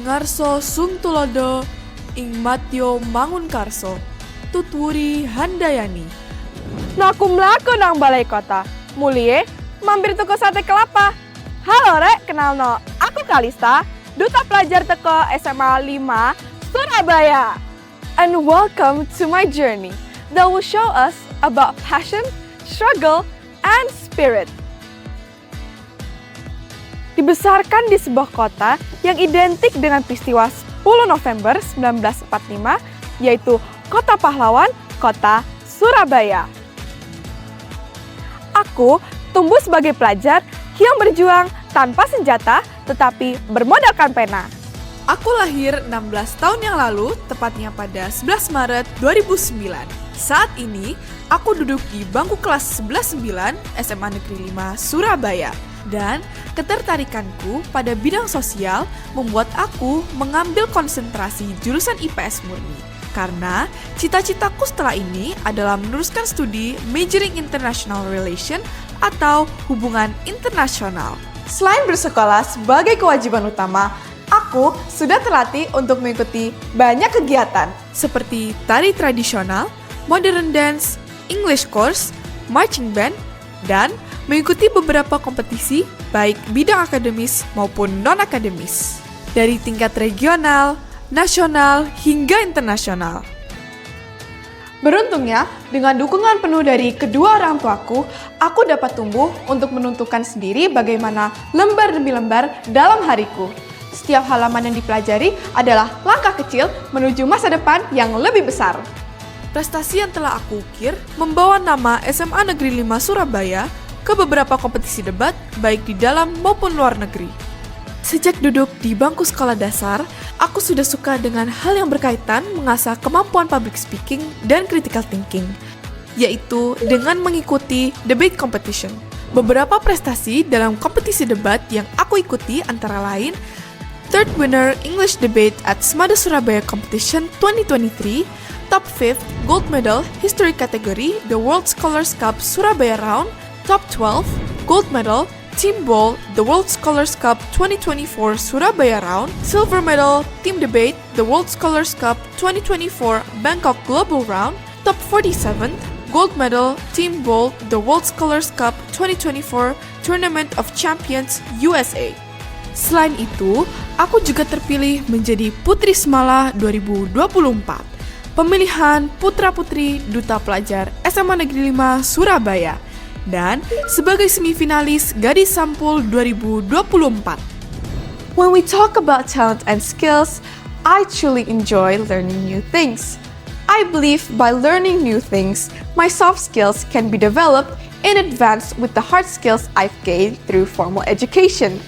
ngarso sungtulodo ing matyo mangunkarso tutwuri handayani. Naku mlaku nang balai kota. Mulie, mampir tuku sate kelapa. Halo rek, kenal no. Aku Kalista, duta pelajar teko SMA 5 Surabaya. And welcome to my journey that will show us about passion, struggle, and spirit. Dibesarkan di sebuah kota yang identik dengan peristiwa 10 November 1945, yaitu Kota Pahlawan, Kota Surabaya. Aku tumbuh sebagai pelajar yang berjuang tanpa senjata tetapi bermodalkan pena. Aku lahir 16 tahun yang lalu, tepatnya pada 11 Maret 2009. Saat ini, aku duduk di bangku kelas 11-9 SMA Negeri 5 Surabaya. Dan ketertarikanku pada bidang sosial membuat aku mengambil konsentrasi jurusan IPS murni. Karena cita-citaku setelah ini adalah meneruskan studi majoring International Relation atau hubungan internasional. Selain bersekolah sebagai kewajiban utama, aku sudah terlatih untuk mengikuti banyak kegiatan seperti tari tradisional, modern dance, English course, marching band, dan mengikuti beberapa kompetisi baik bidang akademis maupun non-akademis dari tingkat regional, nasional, hingga internasional. Beruntungnya, dengan dukungan penuh dari kedua orang tuaku, aku dapat tumbuh untuk menentukan sendiri bagaimana lembar demi lembar dalam hariku. Setiap halaman yang dipelajari adalah langkah kecil menuju masa depan yang lebih besar. Prestasi yang telah aku ukir membawa nama SMA Negeri 5 Surabaya ke beberapa kompetisi debat baik di dalam maupun luar negeri. Sejak duduk di bangku sekolah dasar, aku sudah suka dengan hal yang berkaitan mengasah kemampuan public speaking dan critical thinking, yaitu dengan mengikuti debate competition. Beberapa prestasi dalam kompetisi debat yang aku ikuti antara lain Third winner English debate at Smada Surabaya Competition 2023, top 5th gold medal history category the World Scholars Cup Surabaya Round, top 12 gold medal Team Ball the World Scholars Cup 2024 Surabaya Round, silver medal Team Debate the World Scholars Cup 2024 Bangkok Global Round, top 47th gold medal Team Ball the World Scholars Cup 2024 Tournament of Champions USA. Selain itu, aku juga terpilih menjadi Putri Semala 2024, pemilihan putra-putri Duta Pelajar SMA Negeri 5 Surabaya, dan sebagai semifinalis Gadis Sampul 2024. When we talk about talent and skills, I truly enjoy learning new things. I believe by learning new things, my soft skills can be developed in advance with the hard skills I've gained through formal education.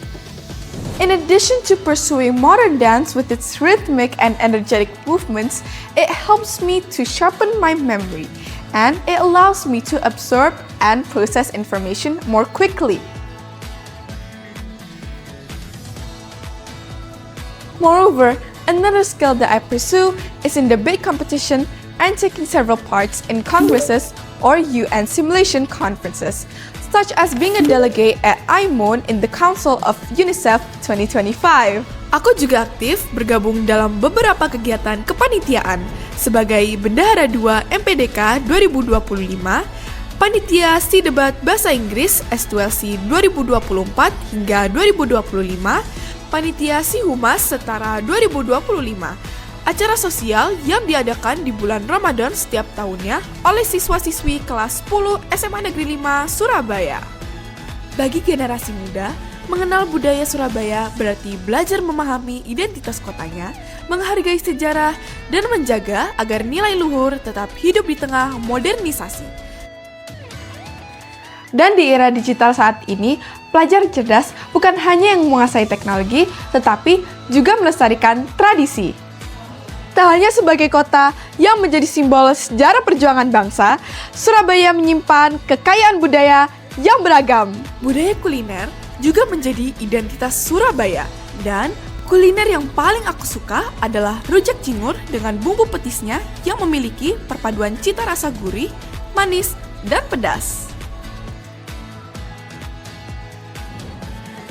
In addition to pursuing modern dance with its rhythmic and energetic movements, it helps me to sharpen my memory, and it allows me to absorb and process information more quickly. Moreover, another skill that I pursue is in debate competition and taking several parts in congresses or UN simulation conferences, such as being a delegate at IMON in the Council of UNICEF 2025. Aku juga aktif bergabung dalam beberapa kegiatan kepanitiaan sebagai Bendahara 2 MPDK 2025, Panitia Si Debat Bahasa Inggris S2LC 2024 hingga 2025, Panitia Si Humas Setara 2025, acara sosial yang diadakan di bulan Ramadan setiap tahunnya oleh siswa-siswi kelas 10 SMA Negeri 5 Surabaya. Bagi generasi muda, mengenal budaya Surabaya berarti belajar memahami identitas kotanya, menghargai sejarah, dan menjaga agar nilai luhur tetap hidup di tengah modernisasi. Dan di era digital saat ini, pelajar cerdas bukan hanya yang menguasai teknologi, tetapi juga melestarikan tradisi. Tak hanya sebagai kota yang menjadi simbol sejarah perjuangan bangsa, Surabaya menyimpan kekayaan budaya yang beragam. Budaya kuliner juga menjadi identitas Surabaya, dan kuliner yang paling aku suka adalah rujak cingur dengan bumbu petisnya yang memiliki perpaduan cita rasa gurih, manis, dan pedas.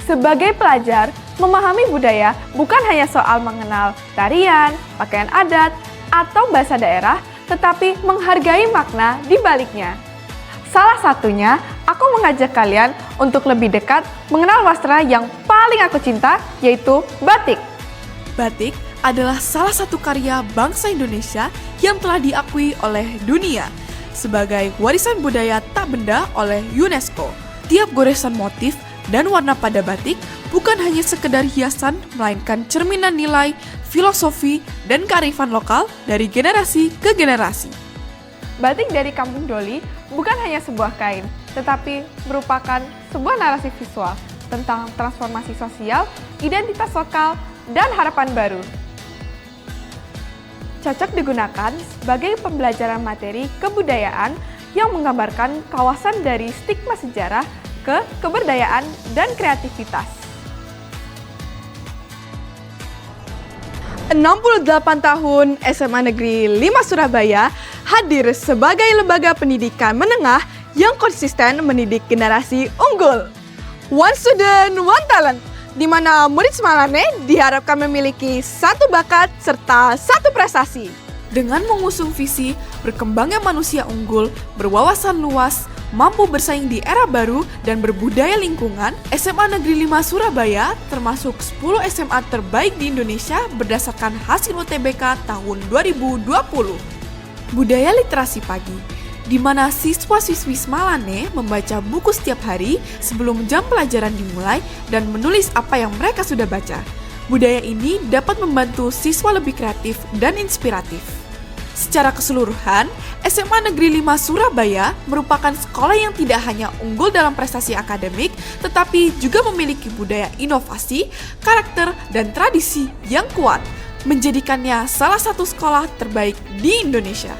Sebagai pelajar, Memahami budaya bukan hanya soal mengenal tarian, pakaian adat, atau bahasa daerah, tetapi menghargai makna di baliknya. Salah satunya, aku mengajak kalian untuk lebih dekat mengenal wastra yang paling aku cinta, yaitu batik. Batik adalah salah satu karya bangsa Indonesia yang telah diakui oleh dunia sebagai warisan budaya tak benda oleh UNESCO. Tiap goresan motif dan warna pada batik bukan hanya sekedar hiasan, melainkan cerminan nilai, filosofi, dan kearifan lokal dari generasi ke generasi. Batik dari Kampung Doli bukan hanya sebuah kain, tetapi merupakan sebuah narasi visual tentang transformasi sosial, identitas lokal, dan harapan baru. Cocok digunakan sebagai pembelajaran materi kebudayaan yang menggambarkan kawasan dari stigma sejarah ke keberdayaan dan kreativitas. 68 tahun SMA Negeri 5 Surabaya hadir sebagai lembaga pendidikan menengah yang konsisten mendidik generasi unggul. One student, one talent, di mana murid Semalane diharapkan memiliki satu bakat serta satu prestasi. Dengan mengusung visi berkembangnya manusia unggul, berwawasan luas, mampu bersaing di era baru dan berbudaya lingkungan, SMA Negeri 5 Surabaya termasuk 10 SMA terbaik di Indonesia berdasarkan hasil UTBK tahun 2020. Budaya literasi pagi, di mana siswa-siswi Semalane membaca buku setiap hari sebelum jam pelajaran dimulai dan menulis apa yang mereka sudah baca. Budaya ini dapat membantu siswa lebih kreatif dan inspiratif. Secara keseluruhan, SMA Negeri 5 Surabaya merupakan sekolah yang tidak hanya unggul dalam prestasi akademik, tetapi juga memiliki budaya inovasi, karakter, dan tradisi yang kuat, menjadikannya salah satu sekolah terbaik di Indonesia.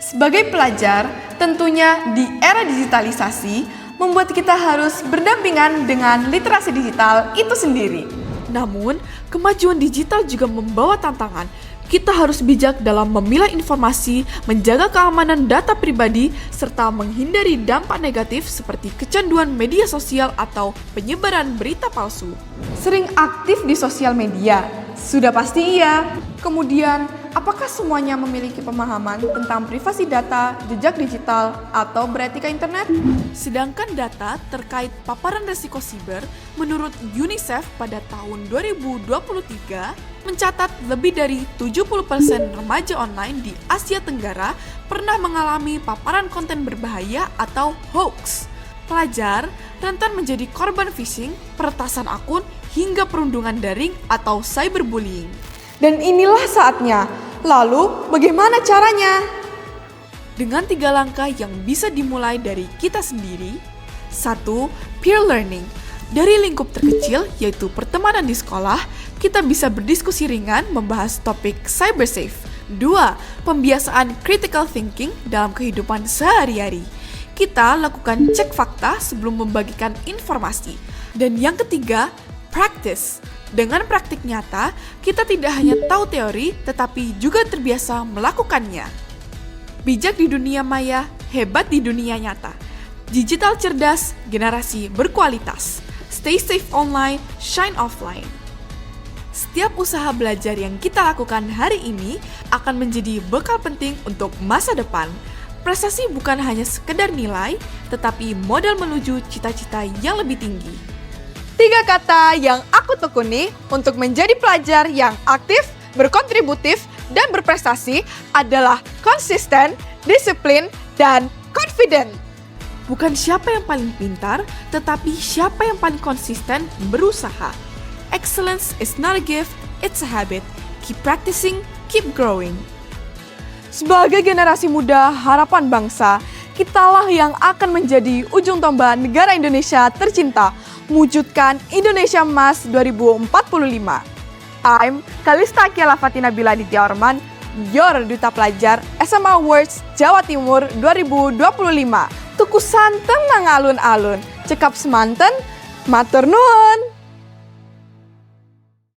Sebagai pelajar, tentunya di era digitalisasi, membuat kita harus berdampingan dengan literasi digital itu sendiri. Namun, kemajuan digital juga membawa tantangan. Kita harus bijak dalam memilah informasi, menjaga keamanan data pribadi, serta menghindari dampak negatif seperti kecanduan media sosial atau penyebaran berita palsu. Sering aktif di sosial media? Sudah pasti iya. Kemudian, apakah semuanya memiliki pemahaman tentang privasi data, jejak digital, atau beretika internet? Sedangkan data terkait paparan risiko siber menurut UNICEF pada tahun 2023 mencatat lebih dari 70% remaja online di Asia Tenggara pernah mengalami paparan konten berbahaya atau hoax. Pelajar rentan menjadi korban phishing, peretasan akun, hingga perundungan daring atau cyberbullying. Dan inilah saatnya. Lalu, bagaimana caranya? Dengan 3 langkah yang bisa dimulai dari kita sendiri. 1. Peer learning. Dari lingkup terkecil, yaitu pertemanan di sekolah, kita bisa berdiskusi ringan membahas topik cyber safe. 2. Pembiasaan critical thinking dalam kehidupan sehari-hari. Kita lakukan cek fakta sebelum membagikan informasi. Dan yang ketiga, practice. Dengan praktik nyata, kita tidak hanya tahu teori, tetapi juga terbiasa melakukannya. Bijak di dunia maya, hebat di dunia nyata. Digital cerdas, generasi berkualitas. Stay safe online, shine offline. Setiap usaha belajar yang kita lakukan hari ini akan menjadi bekal penting untuk masa depan. Prestasi bukan hanya sekedar nilai, tetapi modal menuju cita-cita yang lebih tinggi. 3 kata yang aku tekuni untuk menjadi pelajar yang aktif, berkontributif, dan berprestasi adalah konsisten, disiplin, dan confident. Bukan siapa yang paling pintar, tetapi siapa yang paling konsisten berusaha. Excellence is not a gift, it's a habit. Keep practicing, keep growing. Sebagai generasi muda harapan bangsa, kitalah yang akan menjadi ujung tombak negara Indonesia tercinta, mewujudkan Indonesia Emas 2045. I'm Kalista Kiala Fatina Bila Ditya Orman, your Duta Pelajar SMA Awards Jawa Timur 2025. Tuku santen nang alun-alun, cekap semanten, matur nuwun.